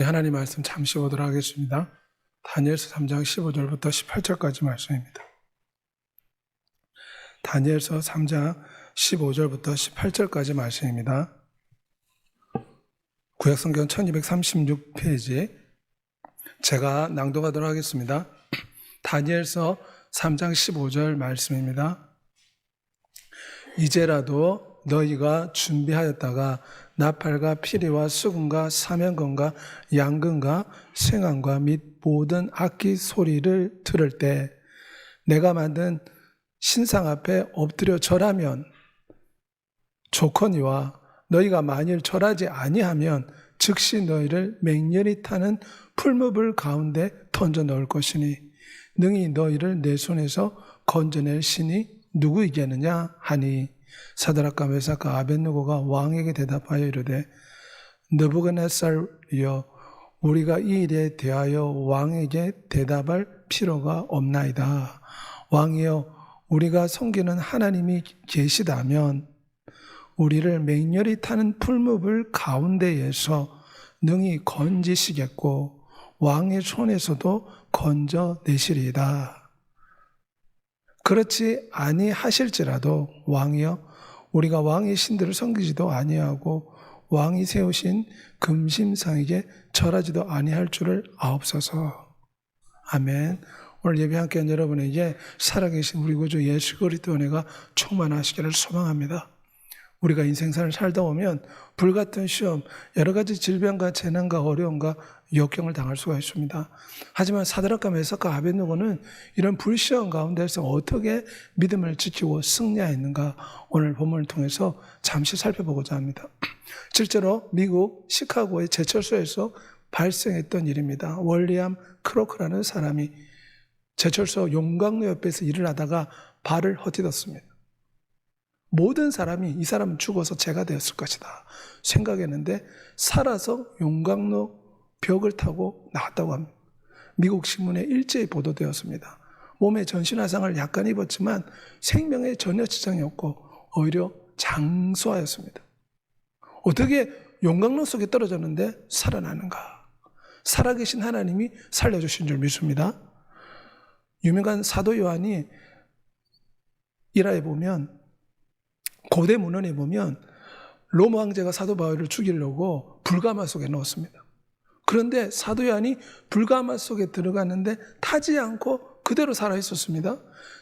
하나님 말씀 잠시 보도록 하겠습니다. 다니엘서 3장 15절부터 18절까지 말씀입니다. 다니엘서 3장 15절부터 18절까지 말씀입니다. 구약성경 1236페이지 제가 낭독하도록 하겠습니다. 다니엘서 3장 15절 말씀입니다. 이제라도 너희가 준비하였다가 나팔과 피리와 수금과 사면금과 양금과 생안과 및 모든 악기 소리를 들을 때 내가 만든 신상 앞에 엎드려 절하면 좋거니와 너희가 만일 절하지 아니하면 즉시 너희를 맹렬히 타는 풀무불 가운데 던져 넣을 것이니 능히 너희를 내 손에서 건져낼 신이 누구이겠느냐 하니 사드락과 메삭과 아벳느고가 왕에게 대답하여 이르되 느부갓네살이여 우리가 이 일에 대하여 왕에게 대답할 필요가 없나이다. 왕이여 우리가 섬기는 하나님이 계시다면 우리를 맹렬히 타는 풀무불 가운데에서 능히 건지시겠고 왕의 손에서도 건져내시리이다. 그렇지 아니하실지라도 왕이여 우리가 왕의 신들을 섬기지도 아니하고 왕이 세우신 금심상에게 절하지도 아니할 줄을 아옵소서. 아멘. 오늘 예배 함께한 여러분에게 살아계신 우리 구주 예수 그리스도 은혜가 충만하시기를 소망합니다. 우리가 인생살을 살다 보면 불같은 시험, 여러 가지 질병과 재난과 어려움과 역경을 당할 수가 있습니다. 하지만 사드락과 메삭과 아벳느고는 이런 불시험 가운데서 어떻게 믿음을 지키고 승리했는가 오늘 본문을 통해서 잠시 살펴보고자 합니다. 실제로 미국 시카고의 제철소에서 발생했던 일입니다. 월리엄 크로크라는 사람이 제철소 용광로 옆에서 일을 하다가 발을 헛디뎠습니다. 모든 사람이 이 사람은 죽어서 죄가 되었을 것이다 생각했는데 살아서 용광로 벽을 타고 나왔다고 합니다. 미국 신문에 일제히 보도되었습니다. 몸에 전신화상을 약간 입었지만 생명에 전혀 지장이 없고 오히려 장수하였습니다. 어떻게 용광로 속에 떨어졌는데 살아나는가? 살아계신 하나님이 살려주신 줄 믿습니다. 유명한 사도 요한이 일화에 보면 고대 문헌에 보면 로마 황제가 사도 바울을 죽이려고 불가마 속에 넣었습니다. 그런데 사도 요한이 불가마 속에 들어갔는데 타지 않고 그대로 살아있었습니다.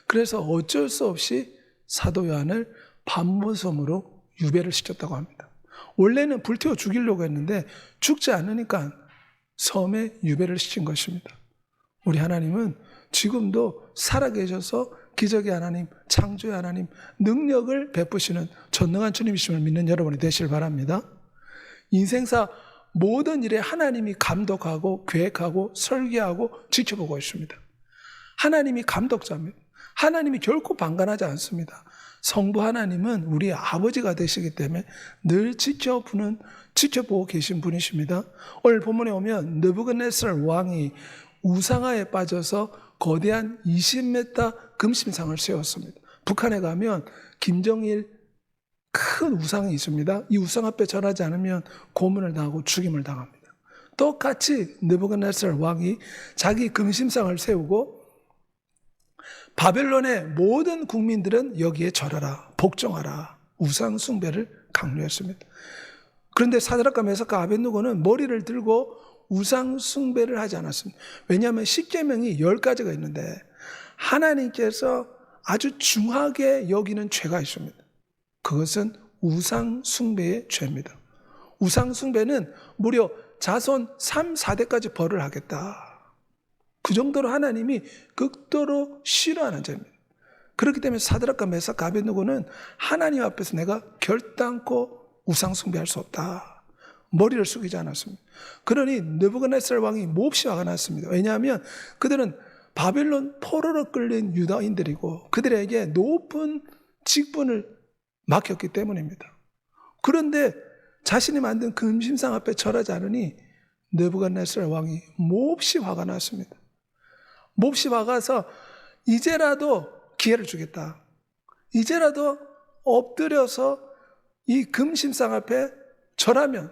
그래서 어쩔 수 없이 사도 요한을 밤무섬으로 유배를 시켰다고 합니다. 원래는 불태워 죽이려고 했는데 죽지 않으니까 섬에 유배를 시킨 것입니다. 우리 하나님은 지금도 살아계셔서 기적의 하나님, 창조의 하나님, 능력을 베푸시는 전능한 주님이심을 믿는 여러분이 되시길 바랍니다. 인생사 모든 일에 하나님이 감독하고 계획하고 설계하고 지켜보고 있습니다. 하나님이 감독자입니다. 하나님이 결코 방관하지 않습니다. 성부 하나님은 우리 아버지가 되시기 때문에 늘 지켜보고 계신 분이십니다. 오늘 본문에 오면 느부갓네살 왕이 우상화에 빠져서 거대한 20m 금심상을 세웠습니다. 북한에 가면 김정일 큰 우상이 있습니다. 이 우상 앞에 절하지 않으면 고문을 당하고 죽임을 당합니다. 똑같이 느부갓네살 왕이 자기 금심상을 세우고 바벨론의 모든 국민들은 여기에 절하라, 복종하라, 우상 숭배를 강요했습니다. 그런데 사드락과 메삭과 아벳느고는 머리를 들고 우상 숭배를 하지 않았습니다. 왜냐하면 십계명이 10가지가 있는데 하나님께서 아주 중하게 여기는 죄가 있습니다. 그것은 우상 숭배의 죄입니다. 우상 숭배는 무려 자손 3, 4대까지 벌을 하겠다. 그 정도로 하나님이 극도로 싫어하는 죄입니다. 그렇기 때문에 사드락과 메삭과 아벳느고는 하나님 앞에서 내가 결단코 우상 숭배할 수 없다. 머리를 숙이지 않았습니다. 그러니 느부갓네살 왕이 몹시 화가 났습니다. 왜냐하면 그들은 바벨론 포로로 끌린 유다인들이고 그들에게 높은 직분을 맡겼기 때문입니다. 그런데 자신이 만든 금심상 앞에 절하지 않으니 느부갓네살 왕이 몹시 화가 났습니다. 몹시 화가서 이제라도 기회를 주겠다. 이제라도 엎드려서 이 금심상 앞에 절하면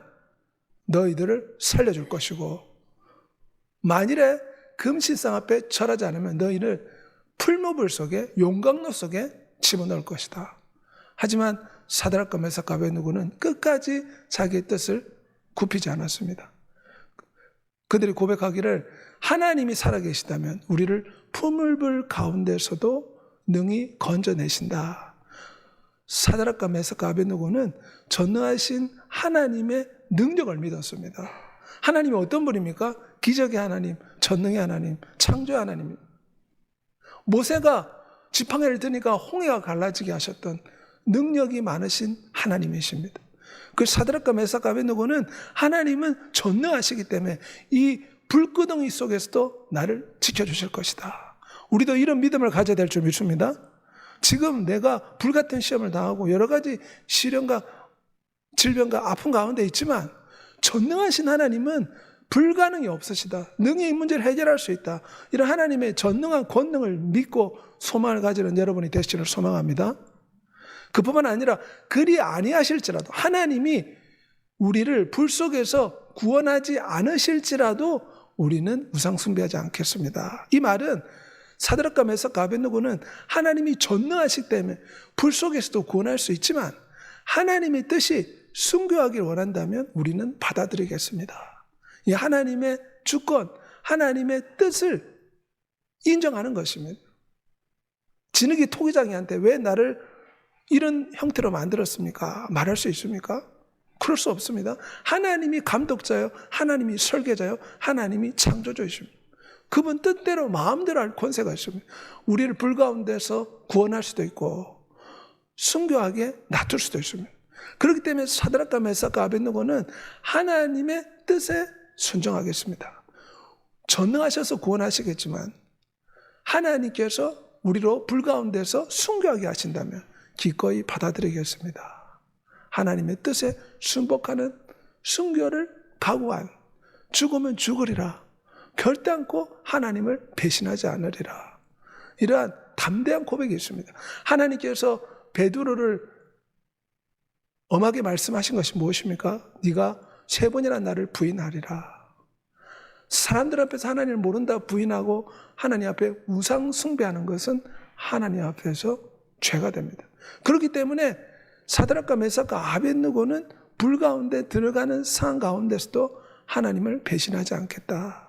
너희들을 살려줄 것이고 만일에 금신상 앞에 절하지 않으면 너희를 풀무불 속에 용광로 속에 집어넣을 것이다. 하지만 사드락과 메삭과 아벳느고는 끝까지 자기의 뜻을 굽히지 않았습니다. 그들이 고백하기를 하나님이 살아계시다면 우리를 풀무불 가운데서도 능히 건져내신다. 사드락과 메삭과 아벳느고는 전능하신 하나님의 능력을 믿었습니다. 하나님이 어떤 분입니까? 기적의 하나님, 전능의 하나님, 창조의 하나님. 모세가 지팡이를 드니까 홍해가 갈라지게 하셨던 능력이 많으신 하나님이십니다. 그 사드락과 메삭과 아벳느고는 하나님은 전능하시기 때문에 이 불구덩이 속에서도 나를 지켜주실 것이다. 우리도 이런 믿음을 가져야 될 줄 믿습니다. 지금 내가 불같은 시험을 당하고 여러 가지 시련과 질병과 아픔 가운데 있지만 전능하신 하나님은 불가능이 없으시다. 능히 이 문제를 해결할 수 있다. 이런 하나님의 전능한 권능을 믿고 소망을 가지는 여러분이 되시기를 소망합니다. 그뿐만 아니라 그리 아니하실지라도 하나님이 우리를 불 속에서 구원하지 않으실지라도 우리는 우상 숭배하지 않겠습니다. 이 말은 사드락과 메삭과 아벳느고는 하나님이 전능하시기 때문에 불 속에서도 구원할 수 있지만 하나님의 뜻이 순교하길 원한다면 우리는 받아들이겠습니다. 이 하나님의 주권, 하나님의 뜻을 인정하는 것입니다. 진흙이 토기장이한테 왜 나를 이런 형태로 만들었습니까? 말할 수 있습니까? 그럴 수 없습니다. 하나님이 감독자요, 하나님이 설계자요, 하나님이 창조주이십니다. 그분 뜻대로 마음대로 할 권세가 있습니다. 우리를 불 가운데서 구원할 수도 있고 순교하게 놔둘 수도 있습니다. 그렇기 때문에 사드락과 메삭과 아벳느고는 하나님의 뜻에 순종하겠습니다. 전능하셔서 구원하시겠지만 하나님께서 우리로 불 가운데서 순교하게 하신다면 기꺼이 받아들이겠습니다. 하나님의 뜻에 순복하는 순교를 각오한 죽으면 죽으리라 결단코 하나님을 배신하지 않으리라. 이러한 담대한 고백이 있습니다. 하나님께서 베드로를 엄하게 말씀하신 것이 무엇입니까? 네가 3번이나 나를 부인하리라. 사람들 앞에서 하나님을 모른다 부인하고 하나님 앞에 우상 숭배하는 것은 하나님 앞에서 죄가 됩니다. 그렇기 때문에 사드락과 메삭과 아벳느고는 불 가운데 들어가는 상황 가운데서도 하나님을 배신하지 않겠다.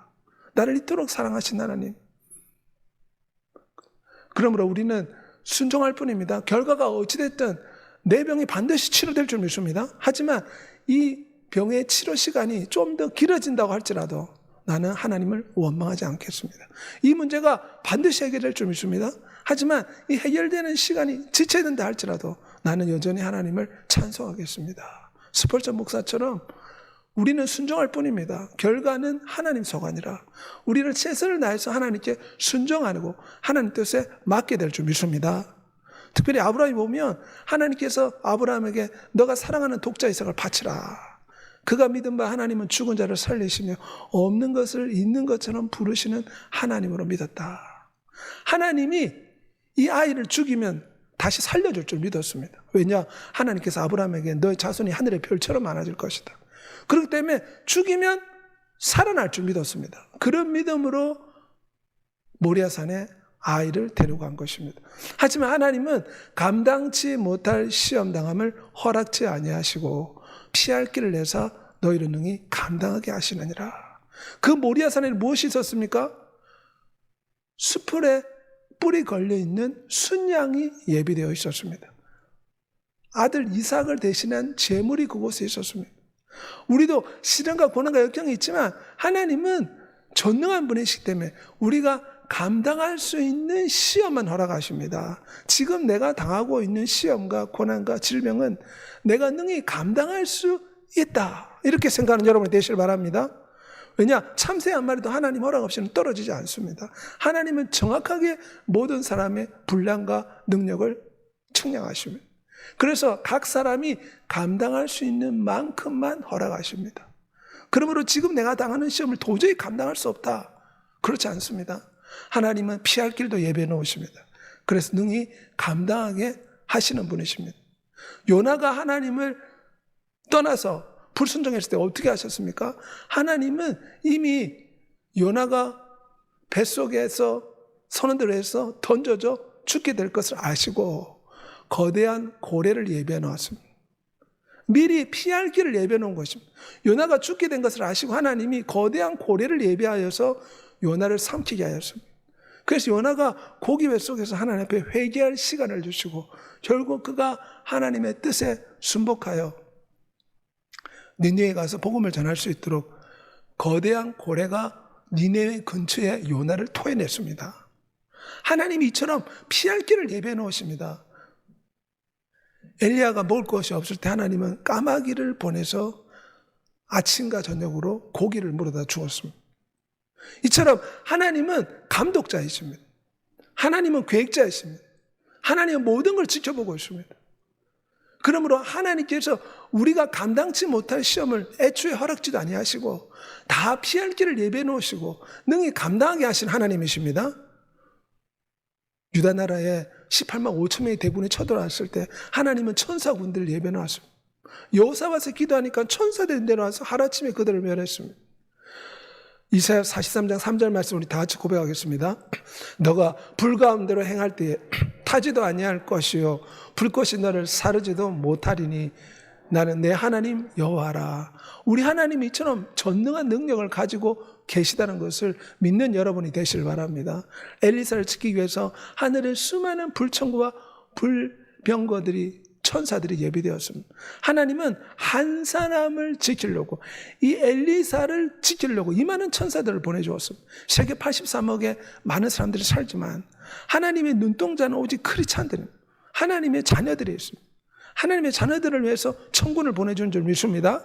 나를 이토록 사랑하신 하나님. 그러므로 우리는 순종할 뿐입니다. 결과가 어찌됐든 내 병이 반드시 치료될 줄 믿습니다. 하지만 이 병의 치료 시간이 좀 더 길어진다고 할지라도 나는 하나님을 원망하지 않겠습니다. 이 문제가 반드시 해결될 줄 믿습니다. 하지만 이 해결되는 시간이 지쳐야 된다 할지라도 나는 여전히 하나님을 찬송하겠습니다. 스펄전 목사처럼 우리는 순종할 뿐입니다. 결과는 하나님 소관이라 우리를 최선을 다해서 하나님께 순종하고 하나님 뜻에 맡게 될 줄 믿습니다. 특별히 아브라함이 보면 하나님께서 아브라함에게 너가 사랑하는 독자 이삭을 바치라. 그가 믿은 바 하나님은 죽은 자를 살리시며 없는 것을 있는 것처럼 부르시는 하나님으로 믿었다. 하나님이 이 아이를 죽이면 다시 살려줄 줄 믿었습니다. 왜냐? 하나님께서 아브라함에게 너의 자손이 하늘의 별처럼 많아질 것이다. 그렇기 때문에 죽이면 살아날 줄 믿었습니다. 그런 믿음으로 모리아산에 아이를 데리고 간 것입니다. 하지만 하나님은 감당치 못할 시험당함을 허락지 아니하시고 피할 길을 내사 너희를 능히 감당하게 하시느니라. 그 모리아산에 무엇이 있었습니까? 수풀에 뿔이 걸려있는 순양이 예비되어 있었습니다. 아들 이삭을 대신한 제물이 그곳에 있었습니다. 우리도 시련과 고난과 역경이 있지만 하나님은 전능한 분이시기 때문에 우리가 감당할 수 있는 시험만 허락하십니다. 지금 내가 당하고 있는 시험과 고난과 질병은 내가 능히 감당할 수 있다. 이렇게 생각하는 여러분이 되시길 바랍니다. 왜냐? 참새 한 마리도 하나님 허락 없이는 떨어지지 않습니다. 하나님은 정확하게 모든 사람의 분량과 능력을 측량하십니다. 그래서 각 사람이 감당할 수 있는 만큼만 허락하십니다. 그러므로 지금 내가 당하는 시험을 도저히 감당할 수 없다. 그렇지 않습니다. 하나님은 피할 길도 예배해 놓으십니다. 그래서 능히 감당하게 하시는 분이십니다. 요나가 하나님을 떠나서 불순종했을 때 어떻게 하셨습니까? 하나님은 이미 요나가 뱃속에서 선원들을 해서 던져져 죽게 될 것을 아시고 거대한 고래를 예비해 놓았습니다. 미리 피할 길을 예비해 놓은 것입니다. 요나가 죽게 된 것을 아시고 하나님이 거대한 고래를 예비하여서 요나를 삼키게 하였습니다. 그래서 요나가 고기 뱃속에서 하나님 앞에 회개할 시간을 주시고 결국 그가 하나님의 뜻에 순복하여 니느웨에 가서 복음을 전할 수 있도록 거대한 고래가 니느웨 근처에 요나를 토해냈습니다. 하나님이 이처럼 피할 길을 예비해 놓으십니다. 엘리야가 먹을 것이 없을 때 하나님은 까마귀를 보내서 아침과 저녁으로 고기를 물어다 주었습니다. 이처럼 하나님은 감독자이십니다. 하나님은 계획자이십니다. 하나님은 모든 걸 지켜보고 있습니다. 그러므로 하나님께서 우리가 감당치 못할 시험을 애초에 허락지도 아니하시고 다 피할 길을 예비해 놓으시고 능히 감당하게 하신 하나님이십니다. 유다 나라에 18만 5천 명의 대군이 쳐들어왔을 때 하나님은 천사군들을 예배해 놓았습니다. 여호사밧이 기도하니까 천사들이 내려와서 하루아침에 그들을 멸했습니다. 이사야 43장 3절 말씀 우리 다 같이 고백하겠습니다. 너가 불 가운데로 행할 때에 타지도 아니할 것이요 불꽃이 너를 사르지도 못하리니 나는 내 하나님 여호와라. 우리 하나님이 이처럼 전능한 능력을 가지고 계시다는 것을 믿는 여러분이 되시길 바랍니다. 엘리사를 지키기 위해서 하늘에 수많은 불천구와 불병거들이 천사들이 예비되었습니다. 하나님은 한 사람을 지키려고 이 엘리사를 지키려고 이 많은 천사들을 보내주었습니다. 세계 83억의 많은 사람들이 살지만 하나님의 눈동자는 오직 크리스찬들입니다. 하나님의 자녀들이 있습니다. 하나님의 자녀들을 위해서 천군을 보내준 줄 믿습니다.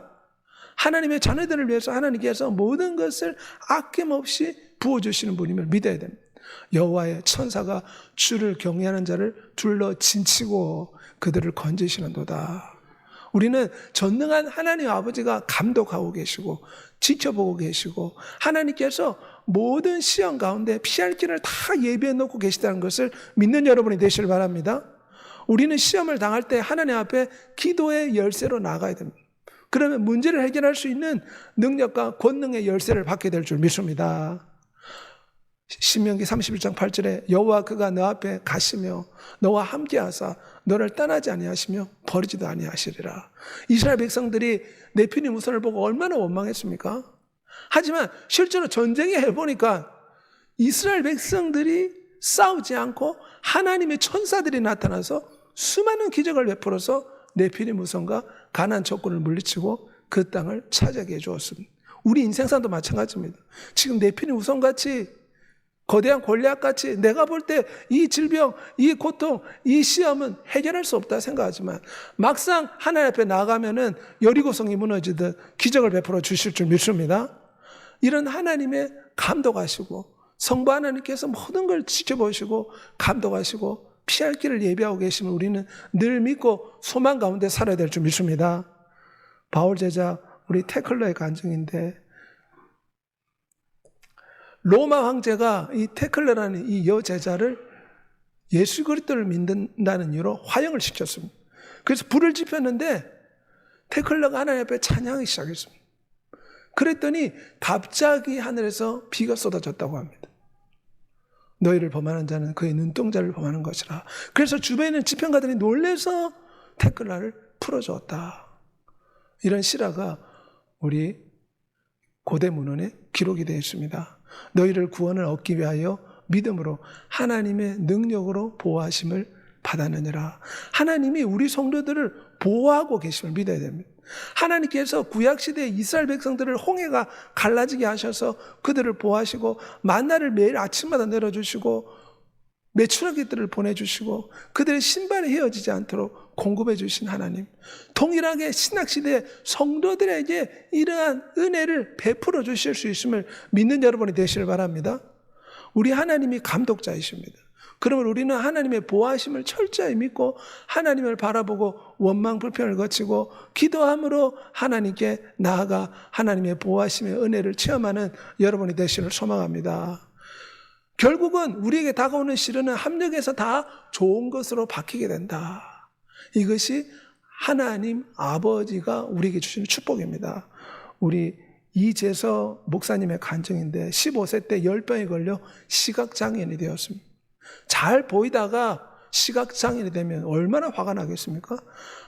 하나님의 자녀들을 위해서 하나님께서 모든 것을 아낌없이 부어주시는 분임을 믿어야 됩니다. 여호와의 천사가 주를 경외하는 자를 둘러 진치고 그들을 건지시는도다. 우리는 전능한 하나님 아버지가 감독하고 계시고 지켜보고 계시고 하나님께서 모든 시험 가운데 피할 길을 다 예비해 놓고 계시다는 것을 믿는 여러분이 되시길 바랍니다. 우리는 시험을 당할 때 하나님 앞에 기도의 열쇠로 나가야 됩니다. 그러면 문제를 해결할 수 있는 능력과 권능의 열쇠를 받게 될 줄 믿습니다. 신명기 31장 8절에 여호와 그가 너 앞에 가시며 너와 함께 하사 너를 떠나지 아니하시며 버리지도 아니하시리라. 이스라엘 백성들이 네피림 우선을 보고 얼마나 원망했습니까? 하지만 실제로 전쟁에 해보니까 이스라엘 백성들이 싸우지 않고 하나님의 천사들이 나타나서 수많은 기적을 베풀어서 네피림 우선과 가나안 적군을 물리치고 그 땅을 차지하게 해주었습니다. 우리 인생상도 마찬가지입니다. 지금 네피림 우선같이 거대한 골리앗같이 내가 볼 때 이 질병, 이 고통, 이 시험은 해결할 수 없다 생각하지만 막상 하나님 앞에 나가면은 여리고성이 무너지듯 기적을 베풀어 주실 줄 믿습니다. 이런 하나님의 감독하시고 성부 하나님께서 모든 걸 지켜보시고 감독하시고 피할 길을 예비하고 계시면 우리는 늘 믿고 소망 가운데 살아야 될 줄 믿습니다. 바울 제자 우리 테클러의 간증인데 로마 황제가 이 테클러라는 이 여제자를 예수 그리스도를 믿는다는 이유로 화형을 시켰습니다. 그래서 불을 지폈는데 테클러가 하나님 앞에 찬양하기 시작했습니다. 그랬더니 갑자기 하늘에서 비가 쏟아졌다고 합니다. 너희를 범하는 자는 그의 눈동자를 범하는 것이라. 그래서 주변에 있는 지평가들이 놀라서 테클러를 풀어주었다. 이런 실화가 우리 고대 문헌에 기록이 되어 있습니다. 너희를 구원을 얻기 위하여 믿음으로 하나님의 능력으로 보호하심을 받았느니라. 하나님이 우리 성도들을 보호하고 계심을 믿어야 됩니다. 하나님께서 구약시대에 이스라엘 백성들을 홍해가 갈라지게 하셔서 그들을 보호하시고 만나를 매일 아침마다 내려주시고 메추라기들을 보내주시고 그들의 신발이 헤어지지 않도록 공급해 주신 하나님, 동일하게 신약시대에 성도들에게 이러한 은혜를 베풀어 주실 수 있음을 믿는 여러분이 되시길 바랍니다. 우리 하나님이 감독자이십니다. 그러면 우리는 하나님의 보호하심을 철저히 믿고 하나님을 바라보고 원망 불편을 거치고 기도함으로 하나님께 나아가 하나님의 보호하심의 은혜를 체험하는 여러분이 되시기를 소망합니다. 결국은 우리에게 다가오는 시련은 합력해서 다 좋은 것으로 바뀌게 된다. 이것이 하나님 아버지가 우리에게 주시는 축복입니다. 우리 이재서 목사님의 간증인데 15세 때 열병에 걸려 시각장애인이 되었습니다. 잘 보이다가 시각장애인이 되면 얼마나 화가 나겠습니까?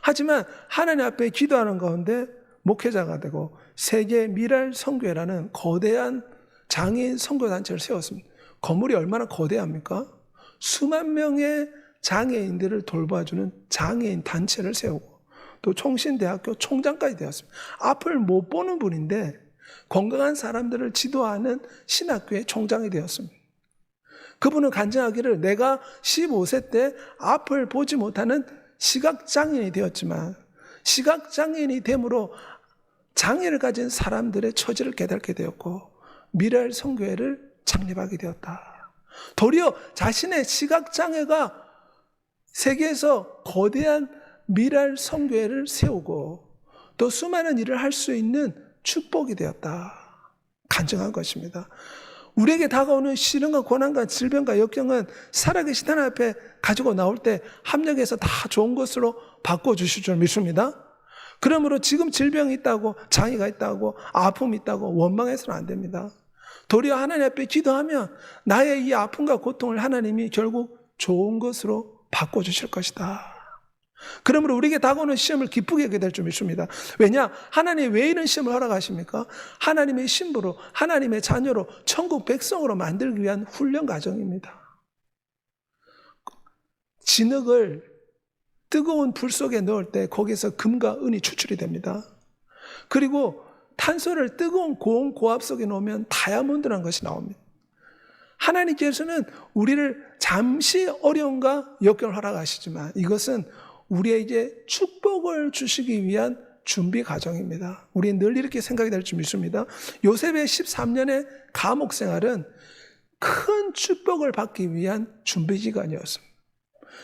하지만 하나님 앞에 기도하는 가운데 목회자가 되고 세계 미랄 선교회라는 거대한 장애인 선교단체를 세웠습니다. 건물이 얼마나 거대합니까? 수만 명의 장애인들을 돌봐주는 장애인 단체를 세우고 또 총신대학교 총장까지 되었습니다. 앞을 못 보는 분인데 건강한 사람들을 지도하는 신학교의 총장이 되었습니다. 그분은 간증하기를 내가 15세 때 앞을 보지 못하는 시각장애인이 되었지만 시각장애인이 됨으로 장애를 가진 사람들의 처지를 깨닫게 되었고 미랄 선교회를 창립하게 되었다. 도리어 자신의 시각장애가 세계에서 거대한 미랄 선교회를 세우고 또 수많은 일을 할 수 있는 축복이 되었다. 간증한 것입니다. 우리에게 다가오는 시련과 고난과 질병과 역경은 살아계신 하나님 앞에 가지고 나올 때 합력해서 다 좋은 것으로 바꿔주실 줄 믿습니다. 그러므로 지금 질병이 있다고 장애가 있다고 아픔이 있다고 원망해서는 안 됩니다. 도리어 하나님 앞에 기도하면 나의 이 아픔과 고통을 하나님이 결국 좋은 것으로 바꿔주실 것이다. 그러므로 우리에게 다가오는 시험을 기쁘게 하게 될 줄 믿습니다. 왜냐? 하나님이 왜 이런 시험을 허락하십니까? 하나님의 신부로, 하나님의 자녀로, 천국 백성으로 만들기 위한 훈련 과정입니다. 진흙을 뜨거운 불 속에 넣을 때 거기에서 금과 은이 추출이 됩니다. 그리고 탄소를 뜨거운 고온 고압 속에 넣으면 다이아몬드라는 것이 나옵니다. 하나님께서는 우리를 잠시 어려움과 역경을 허락하시지만 이것은 우리에게 축복을 주시기 위한 준비 과정입니다. 우리는 늘 이렇게 생각이 될 줄 믿습니다. 요셉의 13년의 감옥 생활은 큰 축복을 받기 위한 준비 기간이었습니다.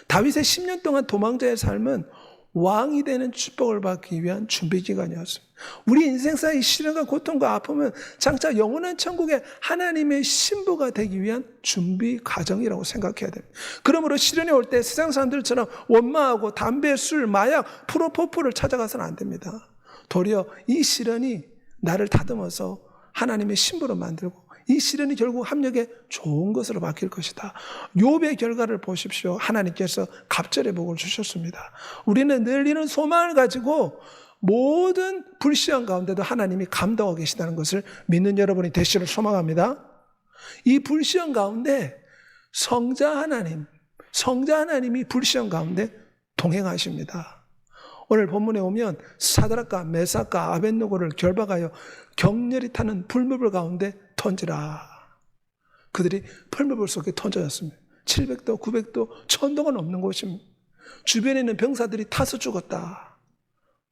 다윗의 10년 동안 도망자의 삶은 왕이 되는 축복을 받기 위한 준비 기간이었습니다. 우리 인생사의 시련과 고통과 아픔은 장차 영원한 천국에 하나님의 신부가 되기 위한 준비 과정이라고 생각해야 됩니다. 그러므로 시련이 올 때 세상 사람들처럼 원망하고 담배, 술, 마약, 프로포폴을 찾아가서는 안 됩니다. 도리어 이 시련이 나를 다듬어서 하나님의 신부로 만들고 이 시련이 결국 합력에 좋은 것으로 바뀔 것이다. 욥의 결과를 보십시오. 하나님께서 갑절의 복을 주셨습니다. 우리는 늘 이런 소망을 가지고 모든 불시험 가운데도 하나님이 감당하고 계시다는 것을 믿는 여러분이 되시기를 소망합니다. 이 불시험 가운데 성자 하나님이 불시험 가운데 동행하십니다. 오늘 본문에 오면 사드락과 메삭과 아벳느고를 결박하여 격렬히 타는 풀무불 가운데 던지라. 그들이 풀무불 속에 던져졌습니다. 700도, 900도, 1000도가 넘는 곳입니다. 주변에 있는 병사들이 타서 죽었다.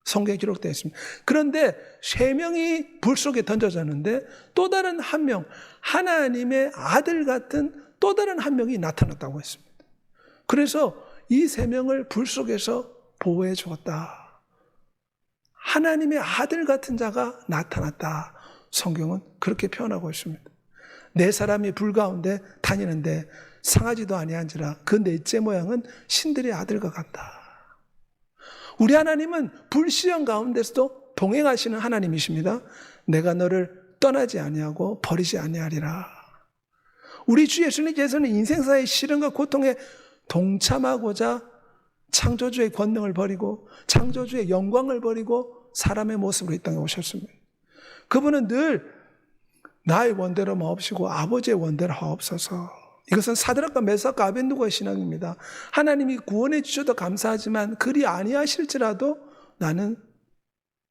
성경에 기록되어 있습니다. 그런데 3명이 불 속에 던져졌는데 또 다른 한 명, 하나님의 아들 같은 또 다른 한 명이 나타났다고 했습니다. 그래서 이 3명을 불 속에서 보호해 주었다. 하나님의 아들 같은 자가 나타났다. 성경은 그렇게 표현하고 있습니다. 4사람이 불 가운데 다니는데 상하지도 아니한지라 그 넷째 모양은 신들의 아들과 같다. 우리 하나님은 불시험 가운데서도 동행하시는 하나님이십니다. 내가 너를 떠나지 아니하고 버리지 아니하리라. 우리 주 예수님께서는 인생사의 시련과 고통에 동참하고자 창조주의 권능을 버리고 창조주의 영광을 버리고 사람의 모습으로 이 땅에 오셨습니다. 그분은 늘 나의 원대로 마옵시고 아버지의 원대로 하옵소서. 이것은 사드락과 메삭과 아벳느고의 신앙입니다. 하나님이 구원해 주셔도 감사하지만 그리 아니하실지라도 나는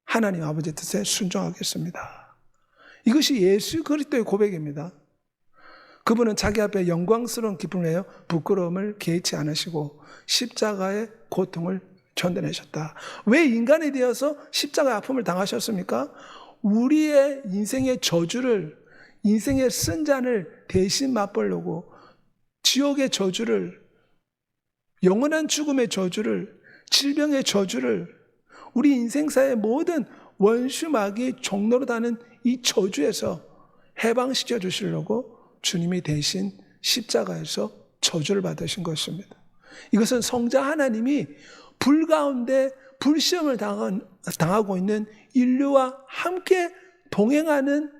하나님 아버지의 뜻에 순종하겠습니다. 이것이 예수 그리스도의 고백입니다. 그분은 자기 앞에 영광스러운 기쁨을 내어 부끄러움을 개의치 않으시고 십자가의 고통을 견뎌내셨다. 왜 인간이 되어서 십자가의 아픔을 당하셨습니까? 우리의 인생의 저주를, 인생의 쓴 잔을 대신 맛보려고 지옥의 저주를, 영원한 죽음의 저주를, 질병의 저주를, 우리 인생사의 모든 원수마귀의 종로로 다는 이 저주에서 해방시켜 주시려고 주님이 대신 십자가에서 저주를 받으신 것입니다. 이것은 성자 하나님이 불 가운데 불시험을 당하고 있는 인류와 함께 동행하는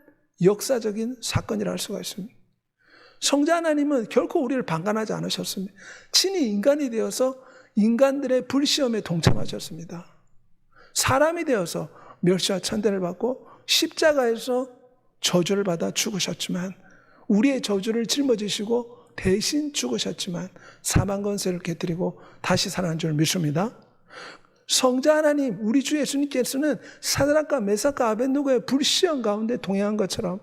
역사적인 사건이라 할 수가 있습니다. 성자 하나님은 결코 우리를 방관하지 않으셨습니다. 친히 인간이 되어서 인간들의 불시험에 동참하셨습니다. 사람이 되어서 멸시와 천대를 받고 십자가에서 저주를 받아 죽으셨지만, 우리의 저주를 짊어지시고 대신 죽으셨지만 사망 권세를 깨뜨리고 다시 살아난 줄 믿습니다. 성자 하나님, 우리 주 예수님께서는 사드락과 메삭과 아벳느고의 불시험 가운데 동행한 것처럼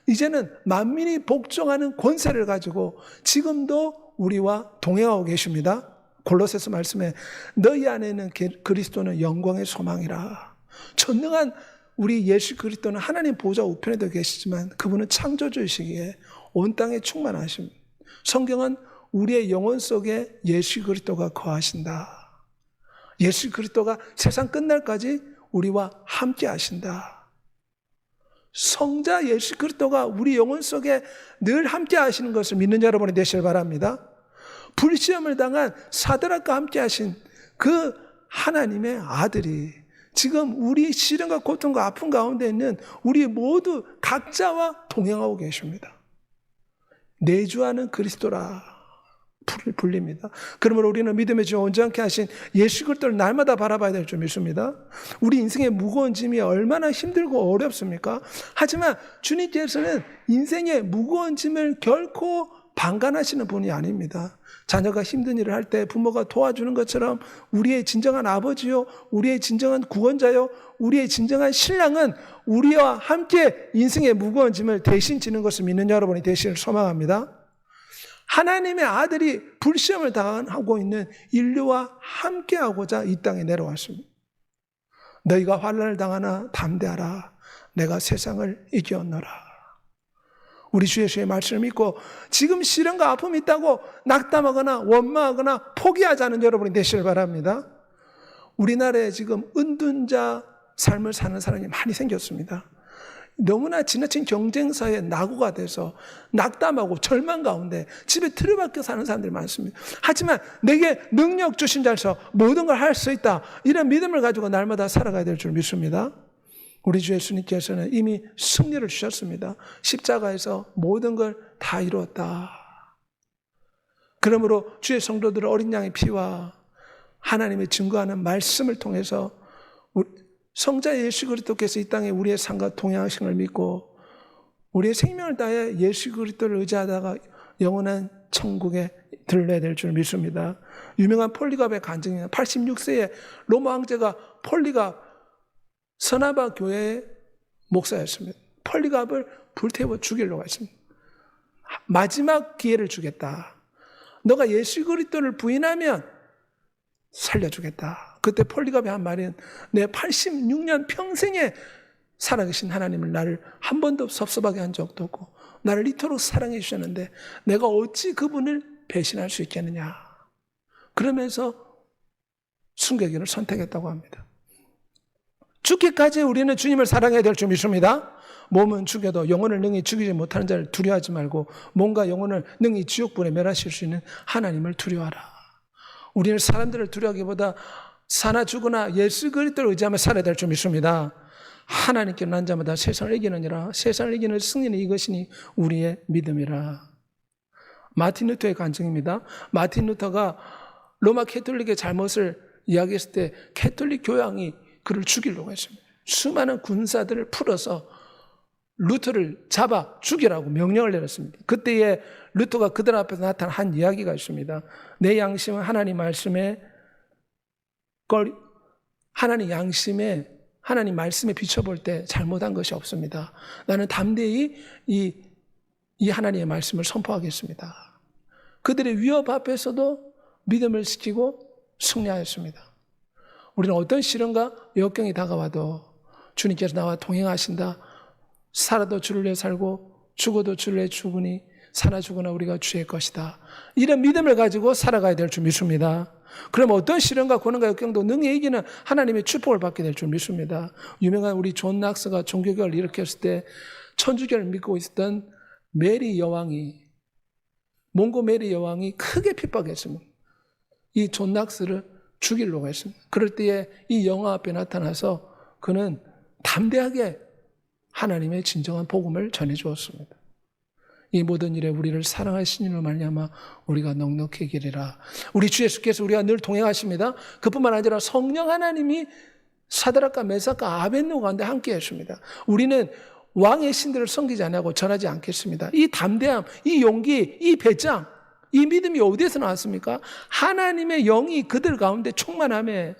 이제는 만민이 복종하는 권세를 가지고 지금도 우리와 동행하고 계십니다. 골로새서 말씀에 너희 안에는 그리스도는 영광의 소망이라. 전능한 우리 예수 그리스도는 하나님 보좌 우편에도 계시지만 그분은 창조주이시기에 온 땅에 충만하십니다. 성경은 우리의 영혼 속에 예수 그리스도가 거하신다. 예수 그리스도가 세상 끝날까지 우리와 함께 하신다. 성자 예수 그리스도가 우리 영혼 속에 늘 함께 하시는 것을 믿는 여러분이 되시길 바랍니다. 불시험을 당한 사드락과 함께 하신 그 하나님의 아들이 지금 우리 시련과 고통과 아픔 가운데 있는 우리 모두 각자와 동행하고 계십니다. 내주하는 그리스도라 불립니다. 그러므로 우리는 믿음의 주 온전케 하신 예수 그리스도를 날마다 바라봐야 될 줄 믿습니다. 우리 인생의 무거운 짐이 얼마나 힘들고 어렵습니까? 하지만 주님께서는 인생의 무거운 짐을 결코 방관하시는 분이 아닙니다. 자녀가 힘든 일을 할 때 부모가 도와주는 것처럼 우리의 진정한 아버지요, 우리의 진정한 구원자요, 우리의 진정한 신랑은 우리와 함께 인생의 무거운 짐을 대신 지는 것을 믿는 여러분이 되시길 소망합니다. 하나님의 아들이 불시험을 당하고 있는 인류와 함께하고자 이 땅에 내려왔습니다. 너희가 환난을 당하나 담대하라. 내가 세상을 이겼노라. 우리 주 예수의 말씀을 믿고 지금 시련과 아픔이 있다고 낙담하거나 원망하거나 포기하지 않은 여러분이 되시길 바랍니다. 우리나라에 지금 은둔자 삶을 사는 사람이 많이 생겼습니다. 너무나 지나친 경쟁사에 낙오가 돼서 낙담하고 절망 가운데 집에 틀어박혀 사는 사람들이 많습니다. 하지만 내게 능력 주신 자에서 모든 걸 할 수 있다, 이런 믿음을 가지고 날마다 살아가야 될 줄 믿습니다. 우리 주 예수님께서는 이미 승리를 주셨습니다. 십자가에서 모든 걸 다 이루었다. 그러므로 주의 성도들은 어린 양의 피와 하나님의 증거하는 말씀을 통해서 성자 예수 그리스도께서 이 땅에 우리의 삶과 동행하신 걸 믿고 우리의 생명을 다해 예수 그리스도를 의지하다가 영원한 천국에 들러야 될 줄 믿습니다. 유명한 폴리갑의 간증입니다. 86세에 로마 황제가 폴리갑 서나바 교회의 목사였습니다. 폴리갑을 불태워 죽이려고 했습니다. 마지막 기회를 주겠다. 너가 예수 그리스도를 부인하면 살려주겠다. 그때 폴리갑이 한 말은 내 86년 평생에 살아계신 하나님을 나를 한 번도 섭섭하게 한 적도 없고 나를 이토록 사랑해 주셨는데 내가 어찌 그분을 배신할 수 있겠느냐. 그러면서 순교길을 선택했다고 합니다. 죽기까지 우리는 주님을 사랑해야 될 줄 믿습니다. 몸은 죽여도 영혼을 능히 죽이지 못하는 자를 두려워하지 말고 몸과 영혼을 능히 지옥불에 멸하실 수 있는 하나님을 두려워하라. 우리는 사람들을 두려워하기보다 사나 죽으나 예수 그리스도를 의지하며 살아야 될 줄 믿습니다. 하나님께 난 자마다 세상을 이기느니라. 세상을 이기는 승리는 이것이니 우리의 믿음이라. 마틴 루터의 간증입니다. 마틴 루터가 로마 캐톨릭의 잘못을 이야기했을 때 캐톨릭 교황이 그를 죽이려고 했습니다. 수많은 군사들을 풀어서 루터를 잡아 죽이라고 명령을 내렸습니다. 그때에 루터가 그들 앞에서 나타난 한 이야기가 있습니다. 내 양심은 하나님 말씀에 하나님 말씀에 비춰볼 때 잘못한 것이 없습니다. 나는 담대히 이 하나님의 말씀을 선포하겠습니다. 그들의 위협 앞에서도 믿음을 지키고 승리하였습니다. 우리는 어떤 시련과 역경이 다가와도 주님께서 나와 동행하신다. 살아도 주를 위해 살고 죽어도 주를 위해 죽으니 사나 죽으나 우리가 주의 것이다. 이런 믿음을 가지고 살아가야 될 줄 믿습니다. 그럼 어떤 시련과 고난과 역경도 능히 이기는 하나님의 축복을 받게 될 줄 믿습니다. 유명한 우리 존 낙스가 종교개혁을 일으켰을 때 천주교를 믿고 있었던 몽고 메리 여왕이 크게 핍박했습니다. 이 존 낙스를 죽이려고 했습니다. 그럴 때에 이 영화 앞에 나타나서 그는 담대하게 하나님의 진정한 복음을 전해주었습니다. 이 모든 일에 우리를 사랑하신 이로 말미암아 우리가 넉넉해지리라. 우리 주 예수께서 우리와 늘 동행하십니다. 그뿐만 아니라 성령 하나님이 사드락과 메삭과 아벳느고 가운데 함께 했습니다. 우리는 왕의 신들을 섬기지 아니하고 전하지 않겠습니다. 이 담대함, 이 용기, 이 배짱, 이 믿음이 어디에서 나왔습니까? 하나님의 영이 그들 가운데 충만함에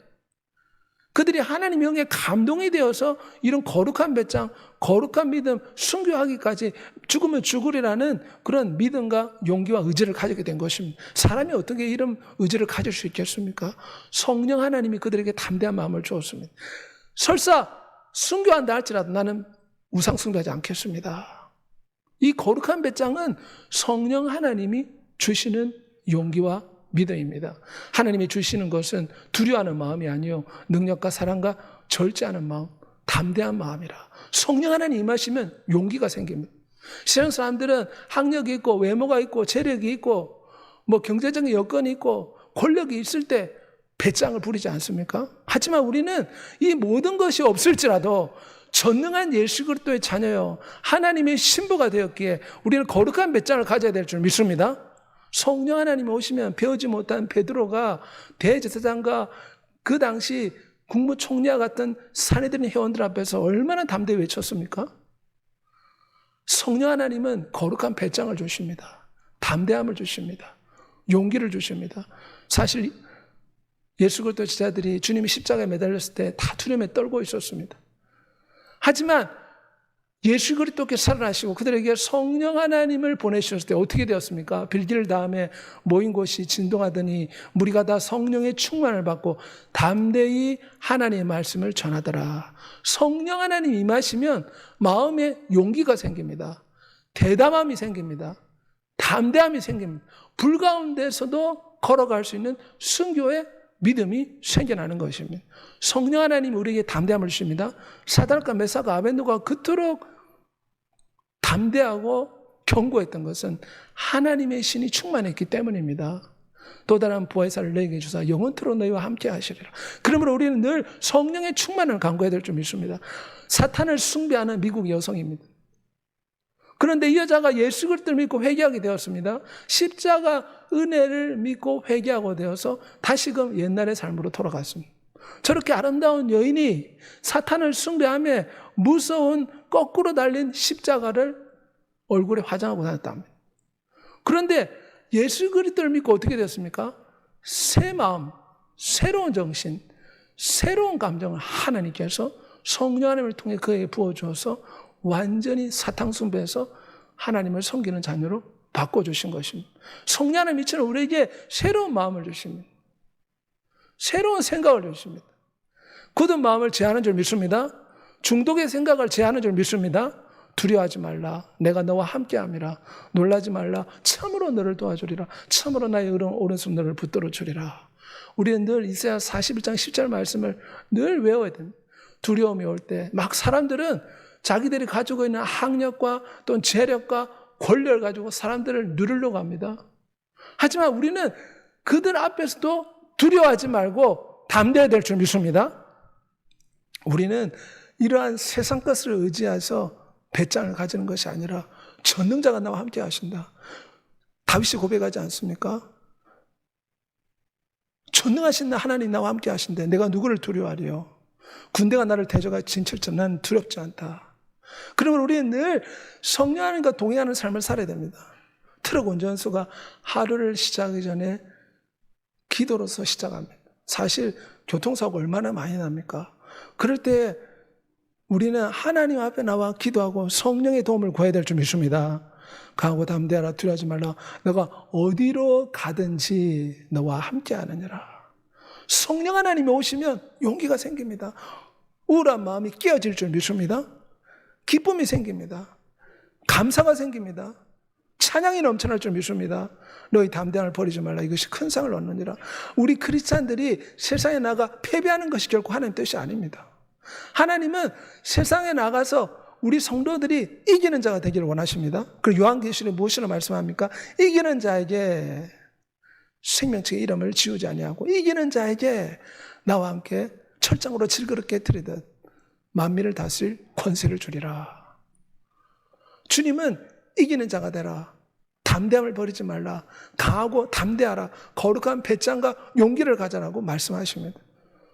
그들이 하나님의 영에 감동이 되어서 이런 거룩한 배짱, 거룩한 믿음, 순교하기까지 죽으면 죽으리라는 그런 믿음과 용기와 의지를 가지게 된 것입니다. 사람이 어떻게 이런 의지를 가질 수 있겠습니까? 성령 하나님이 그들에게 담대한 마음을 주었습니다. 설사 순교한다 할지라도 나는 우상 숭배하지 않겠습니다. 이 거룩한 배짱은 성령 하나님이 주시는 용기와 믿음입니다. 하나님이 주시는 것은 두려워하는 마음이 아니요 능력과 사랑과 절제하는 마음, 담대한 마음이라. 성령 하나님 임하시면 용기가 생깁니다. 세상 사람들은 학력이 있고 외모가 있고 재력이 있고 뭐 경제적인 여건이 있고 권력이 있을 때 배짱을 부리지 않습니까? 하지만 우리는 이 모든 것이 없을지라도 전능한 예수 그리스도의 자녀요 하나님의 신부가 되었기에 우리는 거룩한 배짱을 가져야 될 줄 믿습니다. 성령 하나님이 오시면 배우지 못한 베드로가 대제사장과 그 당시 국무총리와 같은 산헤드린 회원들 앞에서 얼마나 담대히 외쳤습니까? 성령 하나님은 거룩한 배짱을 주십니다. 담대함을 주십니다. 용기를 주십니다. 사실 예수 그리스도 제자들이 주님이 십자가에 매달렸을 때 다 두려움에 떨고 있었습니다. 하지만 예수 그리스도께서 살아나시고 그들에게 성령 하나님을 보내주셨을 때 어떻게 되었습니까? 빌기를 다음에 모인 곳이 진동하더니 무리가 다 성령의 충만을 받고 담대히 하나님의 말씀을 전하더라. 성령 하나님 임하시면 마음에 용기가 생깁니다. 대담함이 생깁니다. 담대함이 생깁니다. 불 가운데서도 걸어갈 수 있는 순교의 믿음이 생겨나는 것입니다. 성령 하나님이 우리에게 담대함을 주십니다. 사드락과 메삭과 아벳느고가 그토록 담대하고 견고했던 것은 하나님의 신이 충만했기 때문입니다. 또 다른 보혜사를 너희에게 주사 영원토록 너희와 함께 하시리라. 그러므로 우리는 늘 성령의 충만을 간구해야 될 줄 믿습니다. 사탄을 숭배하는 미국 여성입니다. 그런데 이 여자가 예수 그리스도를 믿고 회개하게 되었습니다. 십자가 은혜를 믿고 회개하고 되어서 다시금 옛날의 삶으로 돌아갔습니다. 저렇게 아름다운 여인이 사탄을 숭배하며 무서운 거꾸로 달린 십자가를 얼굴에 화장하고 다녔답니다. 그런데 예수 그리스도를 믿고 어떻게 됐습니까? 새 마음, 새로운 정신, 새로운 감정을 하나님께서 성령 하나님을 통해 그에게 부어주어서 완전히 사탄 숭배에서 하나님을 섬기는 자녀로 바꿔주신 것입니다. 성령 하나님 이처럼 우리에게 새로운 마음을 주십니다. 새로운 생각을 주십니다. 굳은 마음을 제하는 줄 믿습니다. 중독의 생각을 제하는 줄 믿습니다. 두려워하지 말라. 내가 너와 함께함이라. 놀라지 말라. 참으로 너를 도와주리라. 참으로 나의 오른손 너를 붙들어 주리라. 우리는 늘 이사야 41장 10절 말씀을 늘 외워야 됩니다. 두려움이 올 때 막 사람들은 자기들이 가지고 있는 학력과 또는 재력과 권력을 가지고 사람들을 누르려고 합니다. 하지만 우리는 그들 앞에서도 두려워하지 말고 담대해야 될 줄 믿습니다. 우리는 이러한 세상 것을 의지해서 배짱을 가지는 것이 아니라 전능자가 나와 함께 하신다. 다윗이 고백하지 않습니까? 전능하신 하나님 나와 함께 하신대. 내가 누구를 두려워하리요? 군대가 나를 대적하 진칠점 나는 두렵지 않다. 그러면 우리는 늘 성령 하나님과 동행하는 삶을 살아야 됩니다. 트럭 운전수가 하루를 시작하기 전에 기도로서 시작합니다. 사실 교통사고가 얼마나 많이 납니까? 그럴 때 우리는 하나님 앞에 나와 기도하고 성령의 도움을 구해야 될 줄 믿습니다. 강하고 담대하라. 두려워하지 말라. 너가 어디로 가든지 너와 함께 하느니라. 성령 하나님이 오시면 용기가 생깁니다. 우울한 마음이 깨어질 줄 믿습니다. 기쁨이 생깁니다. 감사가 생깁니다. 찬양이 넘쳐날 줄 믿습니다. 너희 담대함을 버리지 말라. 이것이 큰 상을 얻느니라. 우리 크리스찬들이 세상에 나가 패배하는 것이 결코 하나님 뜻이 아닙니다. 하나님은 세상에 나가서 우리 성도들이 이기는 자가 되기를 원하십니다. 그리고 요한계시록에 무엇이라 말씀합니까? 이기는 자에게 생명책의 이름을 지우지 아니하고 이기는 자에게 나와 함께 철장으로 질그릇게 들이듯 만민을 다스릴 권세를 주리라. 주님은 이기는 자가 되라. 담대함을 버리지 말라. 강하고 담대하라. 거룩한 배짱과 용기를 가져라고 말씀하십니다.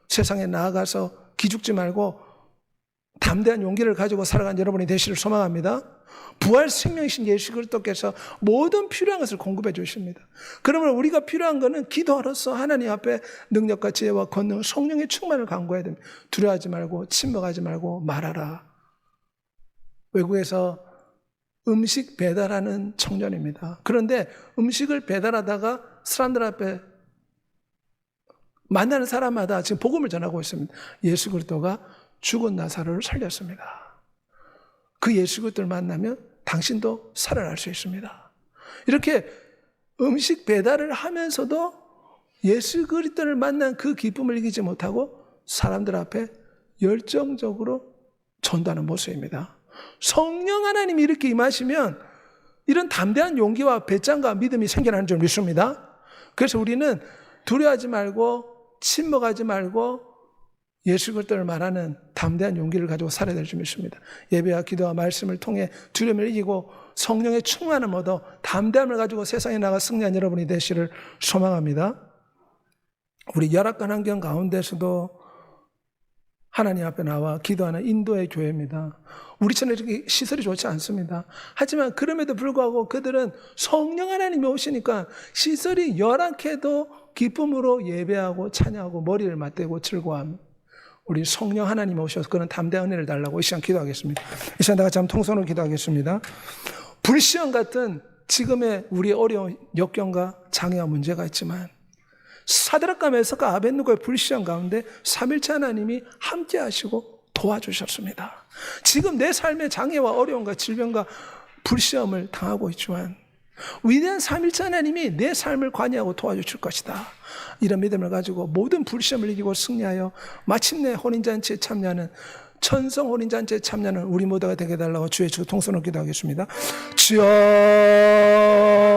세상에 나아가서 기죽지 말고 담대한 용기를 가지고 살아간 여러분이 되시를 소망합니다. 부활 생명이신 예수 그리스도께서 모든 필요한 것을 공급해 주십니다. 그러면 우리가 필요한 것은 기도하로서 하나님 앞에 능력과 지혜와 권능, 성령의 충만을 간구해야 됩니다. 두려워하지 말고 침묵하지 말고 말하라. 외국에서 음식 배달하는 청년입니다. 그런데 음식을 배달하다가 사람들 앞에 만나는 사람마다 지금 복음을 전하고 있습니다. 예수 그리스도가 죽은 나사로를 살렸습니다. 그 예수 그리스도를 만나면 당신도 살아날 수 있습니다. 이렇게 음식 배달을 하면서도 예수 그리스도를 만난 그 기쁨을 이기지 못하고 사람들 앞에 열정적으로 전도하는 모습입니다. 성령 하나님이 이렇게 임하시면 이런 담대한 용기와 배짱과 믿음이 생겨나는 줄 믿습니다. 그래서 우리는 두려워하지 말고 침묵하지 말고 예수 그리스도를 말하는 담대한 용기를 가지고 살아야 될 줄 믿습니다. 예배와 기도와 말씀을 통해 두려움을 이기고 성령의 충만함을 얻어 담대함을 가지고 세상에 나가 승리한 여러분이 되시를 소망합니다. 우리 열악한 환경 가운데서도 하나님 앞에 나와 기도하는 인도의 교회입니다. 우리처럼 이렇게 시설이 좋지 않습니다. 하지만 그럼에도 불구하고 그들은 성령 하나님이 오시니까 시설이 열악해도 기쁨으로 예배하고 찬양하고 머리를 맞대고 즐거워합니다. 우리 성령 하나님이 오셔서 그런 담대한 은혜를 달라고 이 시간 기도하겠습니다. 이 시간 다 같이 한번 통성으로 기도하겠습니다. 불시험 같은 지금의 우리의 어려운 역경과 장애와 문제가 있지만 사드락과 메삭과 아벳느고의 불시험 가운데 삼일체 하나님이 함께 하시고 도와주셨습니다. 지금 내 삶의 장애와 어려움과 질병과 불시험을 당하고 있지만 위대한 삼일체 하나님이 내 삶을 관여하고 도와주실 것이다. 이런 믿음을 가지고 모든 불시험을 이기고 승리하여 마침내 혼인잔치에 참여하는 천성 혼인잔치에 참여하는 우리 모두가 되게 해달라고 주의 통성으로 기도하겠습니다. 주여